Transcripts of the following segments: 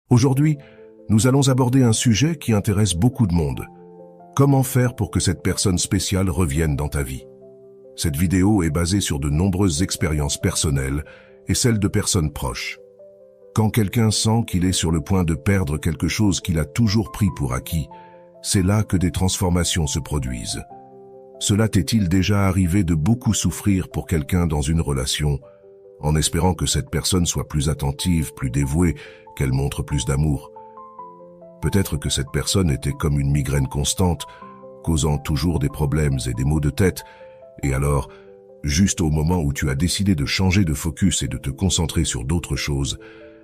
Aujourd'hui, nous allons aborder un sujet qui intéresse beaucoup de monde. Comment faire pour que cette personne spéciale revienne dans ta vie? Cette vidéo est basée sur de nombreuses expériences personnelles et celles de personnes proches. Quand quelqu'un sent qu'il est sur le point de perdre quelque chose qu'il a toujours pris pour acquis, c'est là que des transformations se produisent. Cela t'est-il déjà arrivé de beaucoup souffrir pour quelqu'un dans une relation, en espérant que cette personne soit plus attentive, plus dévouée, qu'elle montre plus d'amour? Peut-être que cette personne était comme une migraine constante, causant toujours des problèmes et des maux de tête, et alors, juste au moment où tu as décidé de changer de focus et de te concentrer sur d'autres choses,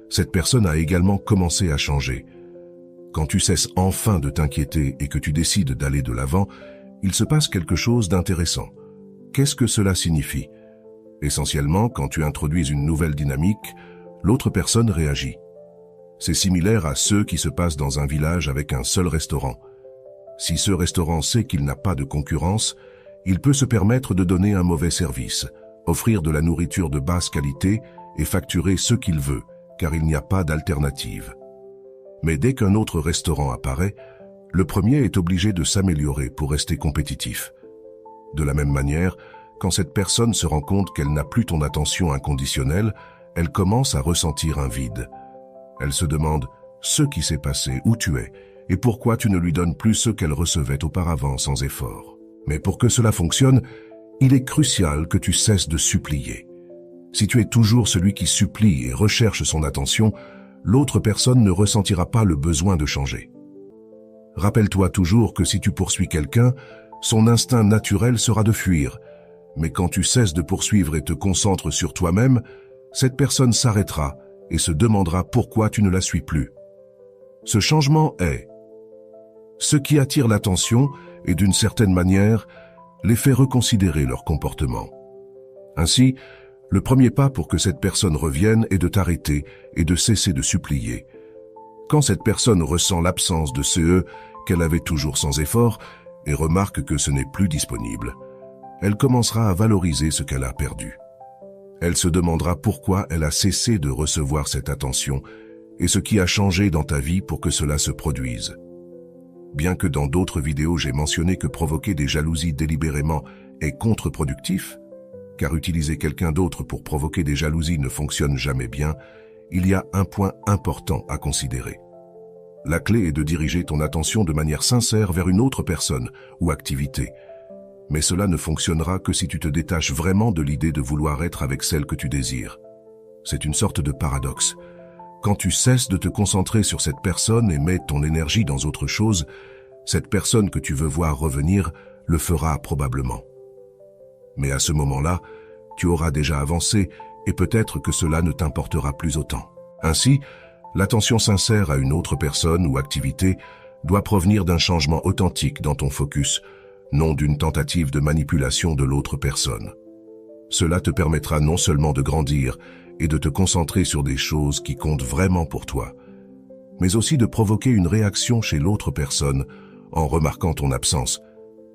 cette personne a également commencé à changer. Quand tu cesses enfin de t'inquiéter et que tu décides d'aller de l'avant, il se passe quelque chose d'intéressant. Qu'est-ce que cela signifie? Essentiellement, quand tu introduis une nouvelle dynamique, l'autre personne réagit. C'est similaire à ce qui se passe dans un village avec un seul restaurant. Si ce restaurant sait qu'il n'a pas de concurrence, il peut se permettre de donner un mauvais service, offrir de la nourriture de basse qualité et facturer ce qu'il veut, car il n'y a pas d'alternative. Mais dès qu'un autre restaurant apparaît, le premier est obligé de s'améliorer pour rester compétitif. De la même manière, quand cette personne se rend compte qu'elle n'a plus ton attention inconditionnelle, elle commence à ressentir un vide. Elle se demande ce qui s'est passé, où tu es, et pourquoi tu ne lui donnes plus ce qu'elle recevait auparavant sans effort. Mais pour que cela fonctionne, il est crucial que tu cesses de supplier. Si tu es toujours celui qui supplie et recherche son attention, l'autre personne ne ressentira pas le besoin de changer. Rappelle-toi toujours que si tu poursuis quelqu'un, son instinct naturel sera de fuir. Mais quand tu cesses de poursuivre et te concentres sur toi-même, cette personne s'arrêtera et se demandera pourquoi tu ne la suis plus. Ce changement est ce qui attire l'attention et d'une certaine manière, les fait reconsidérer leur comportement. Ainsi, le premier pas pour que cette personne revienne est de t'arrêter et de cesser de supplier. Quand cette personne ressent l'absence de ce qu'elle avait toujours sans effort et remarque que ce n'est plus disponible, elle commencera à valoriser ce qu'elle a perdu. Elle se demandera pourquoi elle a cessé de recevoir cette attention et ce qui a changé dans ta vie pour que cela se produise. Bien que dans d'autres vidéos j'ai mentionné que provoquer des jalousies délibérément est contre-productif, car utiliser quelqu'un d'autre pour provoquer des jalousies ne fonctionne jamais bien, il y a un point important à considérer. La clé est de diriger ton attention de manière sincère vers une autre personne ou activité. Mais cela ne fonctionnera que si tu te détaches vraiment de l'idée de vouloir être avec celle que tu désires. C'est une sorte de paradoxe. Quand tu cesses de te concentrer sur cette personne et mets ton énergie dans autre chose, cette personne que tu veux voir revenir le fera probablement. Mais à ce moment-là, tu auras déjà avancé et peut-être que cela ne t'importera plus autant. Ainsi, l'attention sincère à une autre personne ou activité doit provenir d'un changement authentique dans ton focus, non d'une tentative de manipulation de l'autre personne. Cela te permettra non seulement de grandir et de te concentrer sur des choses qui comptent vraiment pour toi, mais aussi de provoquer une réaction chez l'autre personne en remarquant ton absence,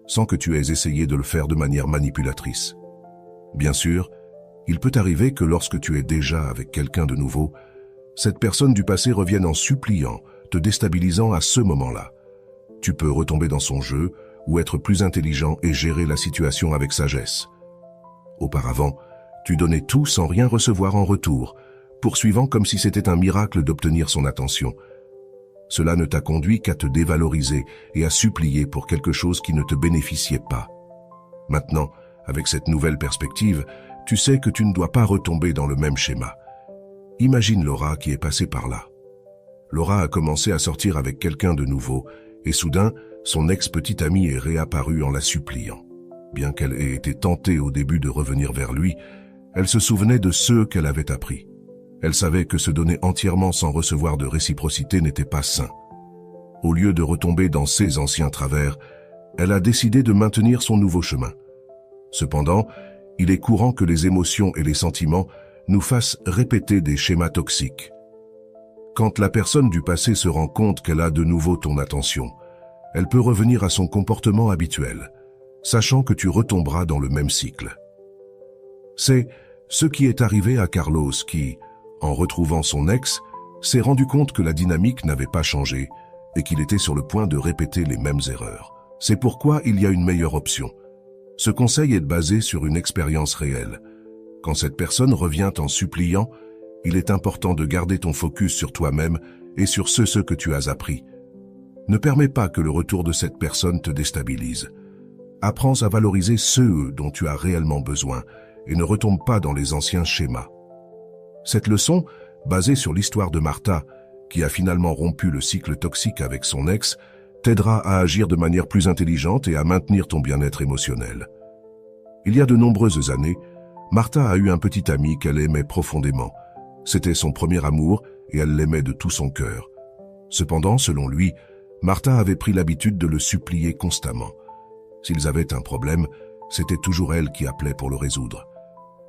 sans que tu aies essayé de le faire de manière manipulatrice. Bien sûr, il peut arriver que lorsque tu es déjà avec quelqu'un de nouveau, cette personne du passé revienne en suppliant, te déstabilisant à ce moment-là. Tu peux retomber dans son jeu ou être plus intelligent et gérer la situation avec sagesse. Auparavant, tu donnais tout sans rien recevoir en retour, poursuivant comme si c'était un miracle d'obtenir son attention. Cela ne t'a conduit qu'à te dévaloriser et à supplier pour quelque chose qui ne te bénéficiait pas. Maintenant, avec cette nouvelle perspective, tu sais que tu ne dois pas retomber dans le même schéma. Imagine Laura qui est passée par là. Laura a commencé à sortir avec quelqu'un de nouveau et soudain, son ex-petite amie est réapparue en la suppliant. Bien qu'elle ait été tentée au début de revenir vers lui, elle se souvenait de ce qu'elle avait appris. Elle savait que se donner entièrement sans recevoir de réciprocité n'était pas sain. Au lieu de retomber dans ses anciens travers, elle a décidé de maintenir son nouveau chemin. Cependant, il est courant que les émotions et les sentiments nous fassent répéter des schémas toxiques. Quand la personne du passé se rend compte qu'elle a de nouveau ton attention, elle peut revenir à son comportement habituel, sachant que tu retomberas dans le même cycle. C'est ce qui est arrivé à Carlos qui, en retrouvant son ex, s'est rendu compte que la dynamique n'avait pas changé et qu'il était sur le point de répéter les mêmes erreurs. C'est pourquoi il y a une meilleure option. Ce conseil est basé sur une expérience réelle. Quand cette personne revient en suppliant, il est important de garder ton focus sur toi-même et sur ce que tu as appris. Ne permets pas que le retour de cette personne te déstabilise. Apprends à valoriser ceux dont tu as réellement besoin et ne retombe pas dans les anciens schémas. Cette leçon, basée sur l'histoire de Martha, qui a finalement rompu le cycle toxique avec son ex, t'aidera à agir de manière plus intelligente et à maintenir ton bien-être émotionnel. Il y a de nombreuses années, Martha a eu un petit ami qu'elle aimait profondément. C'était son premier amour et elle l'aimait de tout son cœur. Cependant, selon lui, Martha avait pris l'habitude de le supplier constamment. S'ils avaient un problème, c'était toujours elle qui appelait pour le résoudre.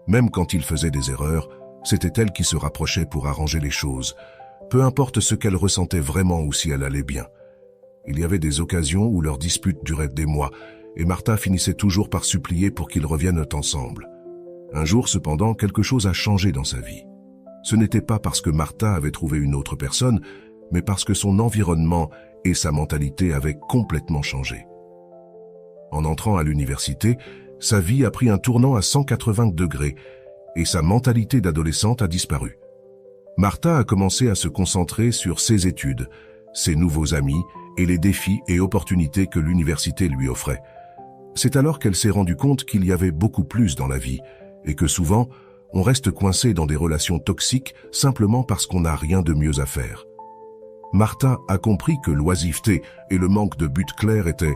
Même quand il faisait des erreurs, c'était elle qui se rapprochait pour arranger les choses, peu importe ce qu'elle ressentait vraiment ou si elle allait bien. Il y avait des occasions où leur dispute durait des mois, et Martha finissait toujours par supplier pour qu'ils reviennent ensemble. Un jour, cependant, quelque chose a changé dans sa vie. Ce n'était pas parce que Martha avait trouvé une autre personne, mais parce que son environnement et sa mentalité avaient complètement changé. En entrant à l'université, sa vie a pris un tournant à 180 degrés et sa mentalité d'adolescente a disparu. Martha a commencé à se concentrer sur ses études, ses nouveaux amis et les défis et opportunités que l'université lui offrait. C'est alors qu'elle s'est rendue compte qu'il y avait beaucoup plus dans la vie et que souvent, on reste coincé dans des relations toxiques simplement parce qu'on n'a rien de mieux à faire. Martha a compris que l'oisiveté et le manque de but clair étaient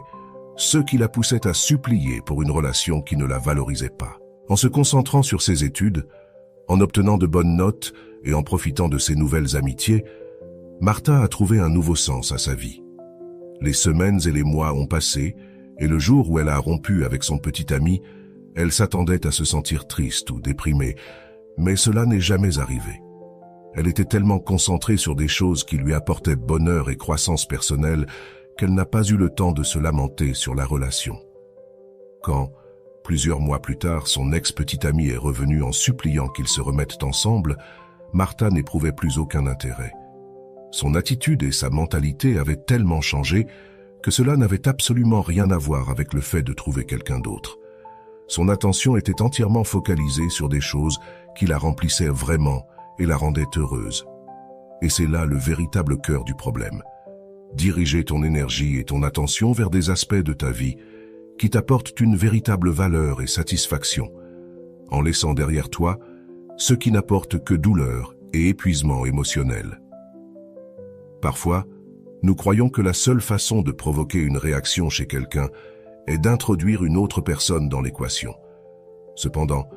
ce qui la poussait à supplier pour une relation qui ne la valorisait pas. En se concentrant sur ses études, en obtenant de bonnes notes et en profitant de ses nouvelles amitiés, Martha a trouvé un nouveau sens à sa vie. Les semaines et les mois ont passé, et le jour où elle a rompu avec son petit ami, elle s'attendait à se sentir triste ou déprimée, mais cela n'est jamais arrivé. Elle était tellement concentrée sur des choses qui lui apportaient bonheur et croissance personnelle qu'elle n'a pas eu le temps de se lamenter sur la relation. Quand, plusieurs mois plus tard, son ex-petit ami est revenu en suppliant qu'ils se remettent ensemble, Martha n'éprouvait plus aucun intérêt. Son attitude et sa mentalité avaient tellement changé que cela n'avait absolument rien à voir avec le fait de trouver quelqu'un d'autre. Son attention était entièrement focalisée sur des choses qui la remplissaient vraiment et la rendaient heureuse. Et c'est là le véritable cœur du problème. Diriger ton énergie et ton attention vers des aspects de ta vie qui t'apportent une véritable valeur et satisfaction, en laissant derrière toi ce qui n'apporte que douleur et épuisement émotionnel. Parfois, nous croyons que la seule façon de provoquer une réaction chez quelqu'un est d'introduire une autre personne dans l'équation. Cependant,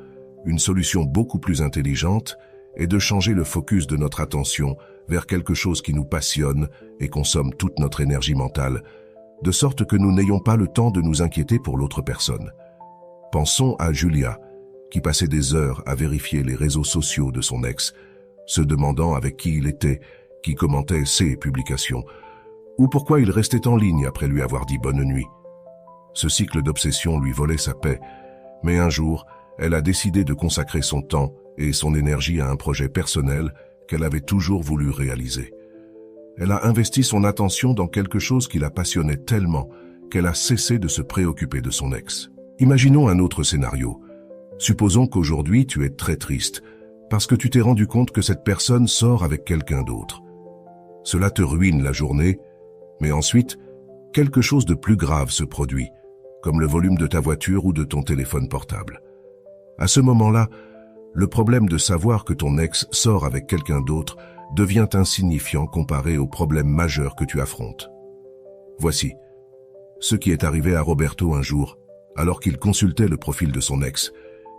une solution beaucoup plus intelligente est de changer le focus de notre attention vers quelque chose qui nous passionne et consomme toute notre énergie mentale, de sorte que nous n'ayons pas le temps de nous inquiéter pour l'autre personne. Pensons à Julia, qui passait des heures à vérifier les réseaux sociaux de son ex, se demandant avec qui il était, qui commentait ses publications, ou pourquoi il restait en ligne après lui avoir dit bonne nuit. Ce cycle d'obsession lui volait sa paix, mais un jour, elle a décidé de consacrer son temps et son énergie à un projet personnel qu'elle avait toujours voulu réaliser. Elle a investi son attention dans quelque chose qui la passionnait tellement qu'elle a cessé de se préoccuper de son ex. Imaginons un autre scénario. Supposons qu'aujourd'hui tu es très triste parce que tu t'es rendu compte que cette personne sort avec quelqu'un d'autre. Cela te ruine la journée, mais ensuite, quelque chose de plus grave se produit, comme le volume de ta voiture ou de ton téléphone portable. À ce moment-là, le problème de savoir que ton ex sort avec quelqu'un d'autre devient insignifiant comparé au problème majeur que tu affrontes. Voici ce qui est arrivé à Roberto un jour, alors qu'il consultait le profil de son ex,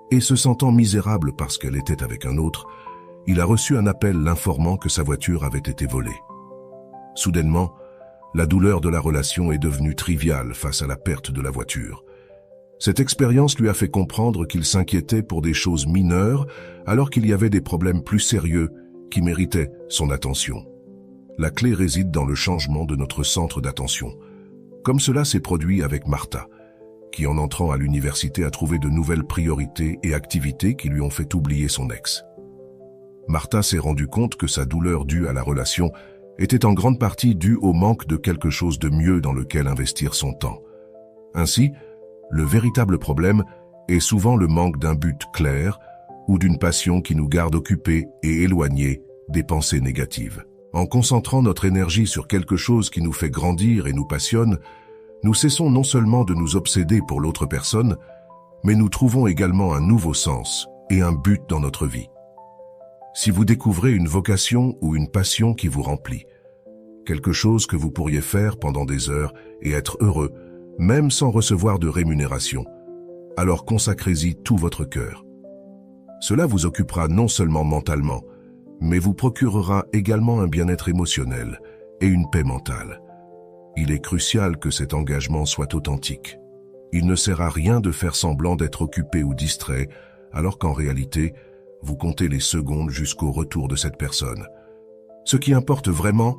et se sentant misérable parce qu'elle était avec un autre, il a reçu un appel l'informant que sa voiture avait été volée. Soudainement, la douleur de la relation est devenue triviale face à la perte de la voiture. Cette expérience lui a fait comprendre qu'il s'inquiétait pour des choses mineures alors qu'il y avait des problèmes plus sérieux qui méritaient son attention. La clé réside dans le changement de notre centre d'attention, comme cela s'est produit avec Martha, qui en entrant à l'université a trouvé de nouvelles priorités et activités qui lui ont fait oublier son ex. Martha s'est rendue compte que sa douleur due à la relation était en grande partie due au manque de quelque chose de mieux dans lequel investir son temps. Ainsi, le véritable problème est souvent le manque d'un but clair ou d'une passion qui nous garde occupés et éloignés des pensées négatives. En concentrant notre énergie sur quelque chose qui nous fait grandir et nous passionne, nous cessons non seulement de nous obséder pour l'autre personne, mais nous trouvons également un nouveau sens et un but dans notre vie. Si vous découvrez une vocation ou une passion qui vous remplit, quelque chose que vous pourriez faire pendant des heures et être heureux, même sans recevoir de rémunération, alors consacrez-y tout votre cœur. Cela vous occupera non seulement mentalement, mais vous procurera également un bien-être émotionnel et une paix mentale. Il est crucial que cet engagement soit authentique. Il ne sert à rien de faire semblant d'être occupé ou distrait, alors qu'en réalité, vous comptez les secondes jusqu'au retour de cette personne. Ce qui importe vraiment,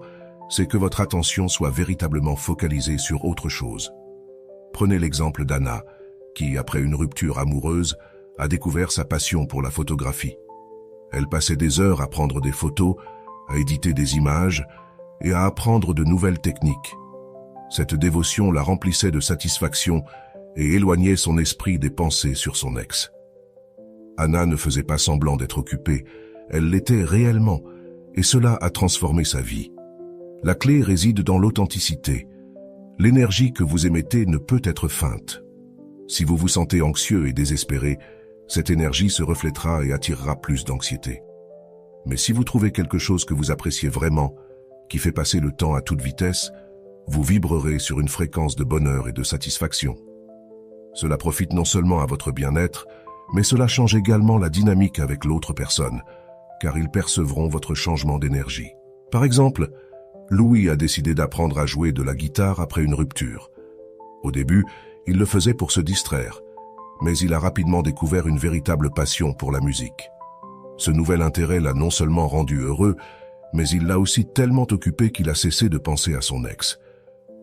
c'est que votre attention soit véritablement focalisée sur autre chose. Prenez l'exemple d'Anna, qui, après une rupture amoureuse, a découvert sa passion pour la photographie. Elle passait des heures à prendre des photos, à éditer des images et à apprendre de nouvelles techniques. Cette dévotion la remplissait de satisfaction et éloignait son esprit des pensées sur son ex. Anna ne faisait pas semblant d'être occupée, elle l'était réellement, et cela a transformé sa vie. La clé réside dans l'authenticité. L'énergie que vous émettez ne peut être feinte. Si vous vous sentez anxieux et désespéré, cette énergie se reflètera et attirera plus d'anxiété. Mais si vous trouvez quelque chose que vous appréciez vraiment, qui fait passer le temps à toute vitesse, vous vibrerez sur une fréquence de bonheur et de satisfaction. Cela profite non seulement à votre bien-être, mais cela change également la dynamique avec l'autre personne, car ils percevront votre changement d'énergie. Par exemple, Louis a décidé d'apprendre à jouer de la guitare après une rupture. Au début, il le faisait pour se distraire, mais il a rapidement découvert une véritable passion pour la musique. Ce nouvel intérêt l'a non seulement rendu heureux, mais il l'a aussi tellement occupé qu'il a cessé de penser à son ex.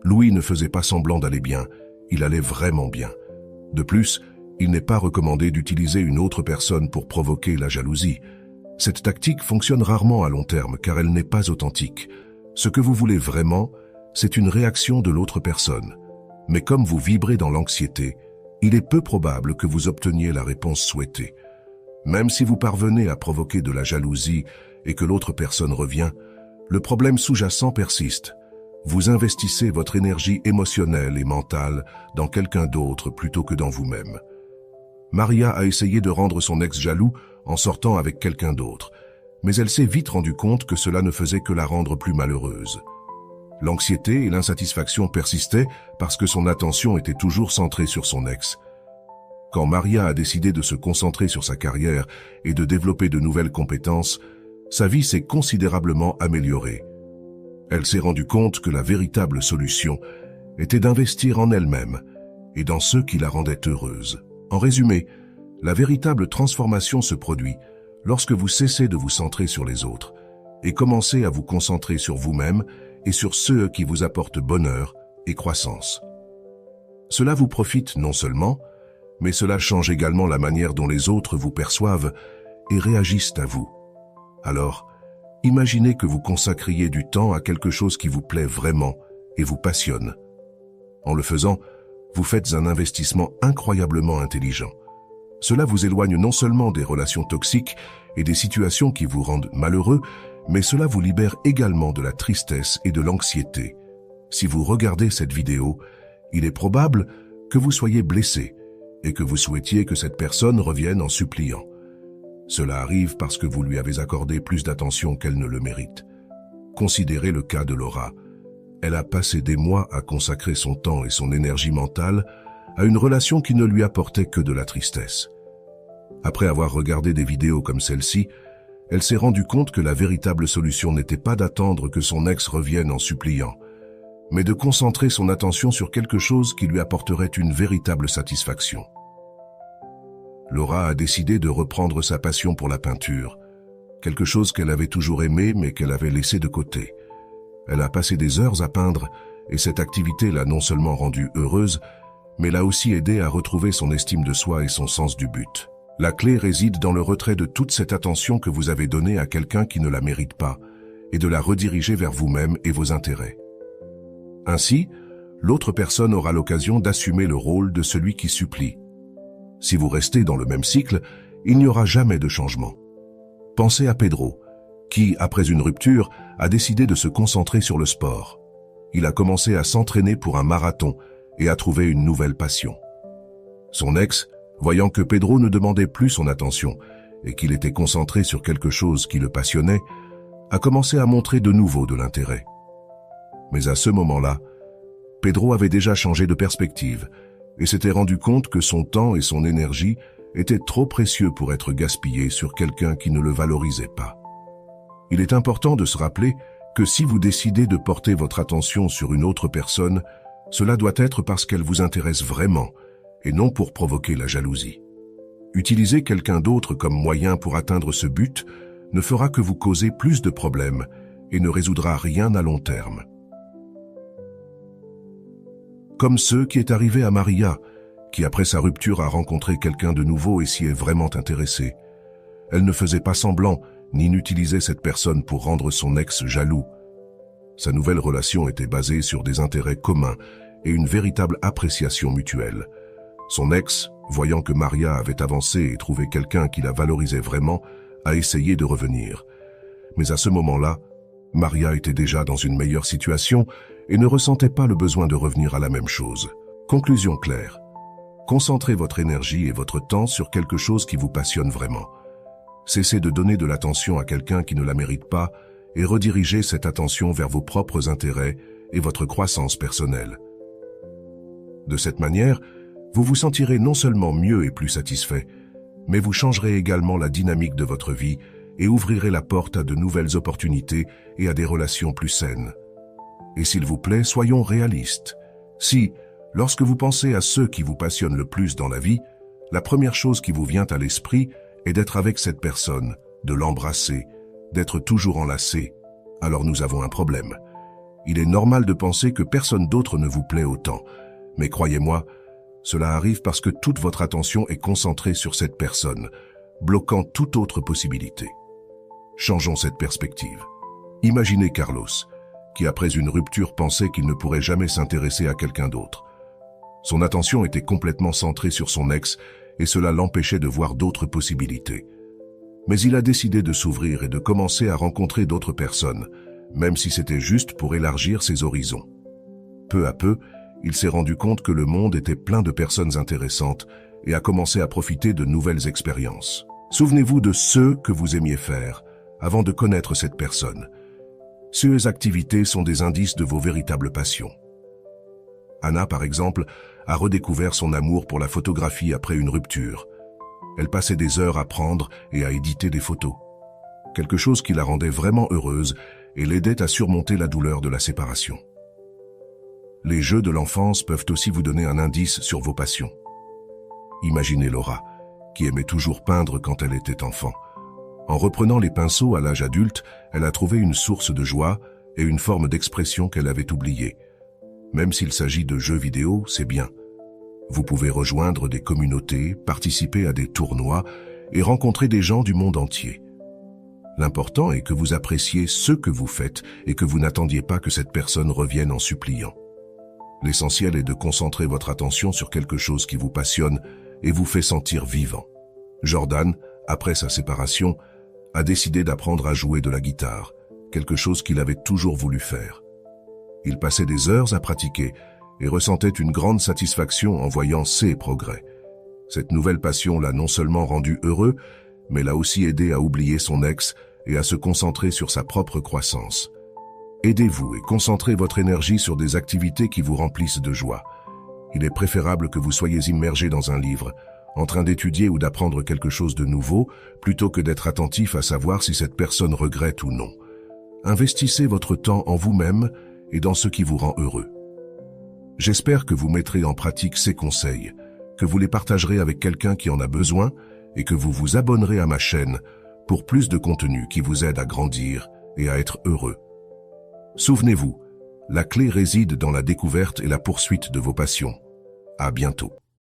Louis ne faisait pas semblant d'aller bien, il allait vraiment bien. De plus, il n'est pas recommandé d'utiliser une autre personne pour provoquer la jalousie. Cette tactique fonctionne rarement à long terme car elle n'est pas authentique. Ce que vous voulez vraiment, c'est une réaction de l'autre personne. Mais comme vous vibrez dans l'anxiété, il est peu probable que vous obteniez la réponse souhaitée. Même si vous parvenez à provoquer de la jalousie et que l'autre personne revient, le problème sous-jacent persiste. Vous investissez votre énergie émotionnelle et mentale dans quelqu'un d'autre plutôt que dans vous-même. Maria a essayé de rendre son ex jaloux en sortant avec quelqu'un d'autre, mais elle s'est vite rendue compte que cela ne faisait que la rendre plus malheureuse. L'anxiété et l'insatisfaction persistaient parce que son attention était toujours centrée sur son ex. Quand Maria a décidé de se concentrer sur sa carrière et de développer de nouvelles compétences, sa vie s'est considérablement améliorée. Elle s'est rendue compte que la véritable solution était d'investir en elle-même et dans ceux qui la rendaient heureuse. En résumé, la véritable transformation se produit lorsque vous cessez de vous centrer sur les autres et commencez à vous concentrer sur vous-même et sur ceux qui vous apportent bonheur et croissance. Cela vous profite non seulement, mais cela change également la manière dont les autres vous perçoivent et réagissent à vous. Alors, imaginez que vous consacriez du temps à quelque chose qui vous plaît vraiment et vous passionne. En le faisant, vous faites un investissement incroyablement intelligent. Cela vous éloigne non seulement des relations toxiques et des situations qui vous rendent malheureux, mais cela vous libère également de la tristesse et de l'anxiété. Si vous regardez cette vidéo, il est probable que vous soyez blessé et que vous souhaitiez que cette personne revienne en suppliant. Cela arrive parce que vous lui avez accordé plus d'attention qu'elle ne le mérite. Considérez le cas de Laura. Elle a passé des mois à consacrer son temps et son énergie mentale à une relation qui ne lui apportait que de la tristesse. Après avoir regardé des vidéos comme celle-ci, elle s'est rendue compte que la véritable solution n'était pas d'attendre que son ex revienne en suppliant, mais de concentrer son attention sur quelque chose qui lui apporterait une véritable satisfaction. Laura a décidé de reprendre sa passion pour la peinture, quelque chose qu'elle avait toujours aimé mais qu'elle avait laissé de côté. Elle a passé des heures à peindre et cette activité l'a non seulement rendue heureuse, mais l'a aussi aidée à retrouver son estime de soi et son sens du but. La clé réside dans le retrait de toute cette attention que vous avez donnée à quelqu'un qui ne la mérite pas et de la rediriger vers vous-même et vos intérêts. Ainsi, l'autre personne aura l'occasion d'assumer le rôle de celui qui supplie. Si vous restez dans le même cycle, il n'y aura jamais de changement. Pensez à Pedro, qui, après une rupture, a décidé de se concentrer sur le sport. Il a commencé à s'entraîner pour un marathon et a trouvé une nouvelle passion. Son ex, voyant que Pedro ne demandait plus son attention et qu'il était concentré sur quelque chose qui le passionnait, a commencé à montrer de nouveau de l'intérêt. Mais à ce moment-là, Pedro avait déjà changé de perspective et s'était rendu compte que son temps et son énergie étaient trop précieux pour être gaspillés sur quelqu'un qui ne le valorisait pas. Il est important de se rappeler que si vous décidez de porter votre attention sur une autre personne, cela doit être parce qu'elle vous intéresse vraiment et non pour provoquer la jalousie. Utiliser quelqu'un d'autre comme moyen pour atteindre ce but ne fera que vous causer plus de problèmes et ne résoudra rien à long terme. Comme ce qui est arrivé à Maria, qui après sa rupture a rencontré quelqu'un de nouveau et s'y est vraiment intéressée. Elle ne faisait pas semblant, ni n'utilisait cette personne pour rendre son ex jaloux. Sa nouvelle relation était basée sur des intérêts communs et une véritable appréciation mutuelle. Son ex, voyant que Maria avait avancé et trouvé quelqu'un qui la valorisait vraiment, a essayé de revenir. Mais à ce moment-là, Maria était déjà dans une meilleure situation et ne ressentait pas le besoin de revenir à la même chose. Conclusion claire. Concentrez votre énergie et votre temps sur quelque chose qui vous passionne vraiment. Cessez de donner de l'attention à quelqu'un qui ne la mérite pas et redirigez cette attention vers vos propres intérêts et votre croissance personnelle. De cette manière, vous vous sentirez non seulement mieux et plus satisfait, mais vous changerez également la dynamique de votre vie et ouvrirez la porte à de nouvelles opportunités et à des relations plus saines. Et s'il vous plaît, soyons réalistes. Si, lorsque vous pensez à ceux qui vous passionnent le plus dans la vie, la première chose qui vous vient à l'esprit est d'être avec cette personne, de l'embrasser, d'être toujours enlacé, alors nous avons un problème. Il est normal de penser que personne d'autre ne vous plaît autant, mais croyez-moi, cela arrive parce que toute votre attention est concentrée sur cette personne, bloquant toute autre possibilité. Changeons cette perspective. Imaginez Carlos, qui après une rupture pensait qu'il ne pourrait jamais s'intéresser à quelqu'un d'autre. Son attention était complètement centrée sur son ex et cela l'empêchait de voir d'autres possibilités. Mais il a décidé de s'ouvrir et de commencer à rencontrer d'autres personnes, même si c'était juste pour élargir ses horizons. Peu à peu, il s'est rendu compte que le monde était plein de personnes intéressantes et a commencé à profiter de nouvelles expériences. Souvenez-vous de ce que vous aimiez faire avant de connaître cette personne. Ces activités sont des indices de vos véritables passions. Anna, par exemple, a redécouvert son amour pour la photographie après une rupture. Elle passait des heures à prendre et à éditer des photos. Quelque chose qui la rendait vraiment heureuse et l'aidait à surmonter la douleur de la séparation. Les jeux de l'enfance peuvent aussi vous donner un indice sur vos passions. Imaginez Laura, qui aimait toujours peindre quand elle était enfant. En reprenant les pinceaux à l'âge adulte, elle a trouvé une source de joie et une forme d'expression qu'elle avait oubliée. Même s'il s'agit de jeux vidéo, c'est bien. Vous pouvez rejoindre des communautés, participer à des tournois et rencontrer des gens du monde entier. L'important est que vous appréciez ce que vous faites et que vous n'attendiez pas que cette personne revienne en suppliant. L'essentiel est de concentrer votre attention sur quelque chose qui vous passionne et vous fait sentir vivant. Jordan, après sa séparation, a décidé d'apprendre à jouer de la guitare, quelque chose qu'il avait toujours voulu faire. Il passait des heures à pratiquer et ressentait une grande satisfaction en voyant ses progrès. Cette nouvelle passion l'a non seulement rendu heureux, mais l'a aussi aidé à oublier son ex et à se concentrer sur sa propre croissance. Aidez-vous et concentrez votre énergie sur des activités qui vous remplissent de joie. Il est préférable que vous soyez immergé dans un livre, en train d'étudier ou d'apprendre quelque chose de nouveau, plutôt que d'être attentif à savoir si cette personne regrette ou non. Investissez votre temps en vous-même et dans ce qui vous rend heureux. J'espère que vous mettrez en pratique ces conseils, que vous les partagerez avec quelqu'un qui en a besoin et que vous vous abonnerez à ma chaîne pour plus de contenu qui vous aide à grandir et à être heureux. Souvenez-vous, la clé réside dans la découverte et la poursuite de vos passions. À bientôt.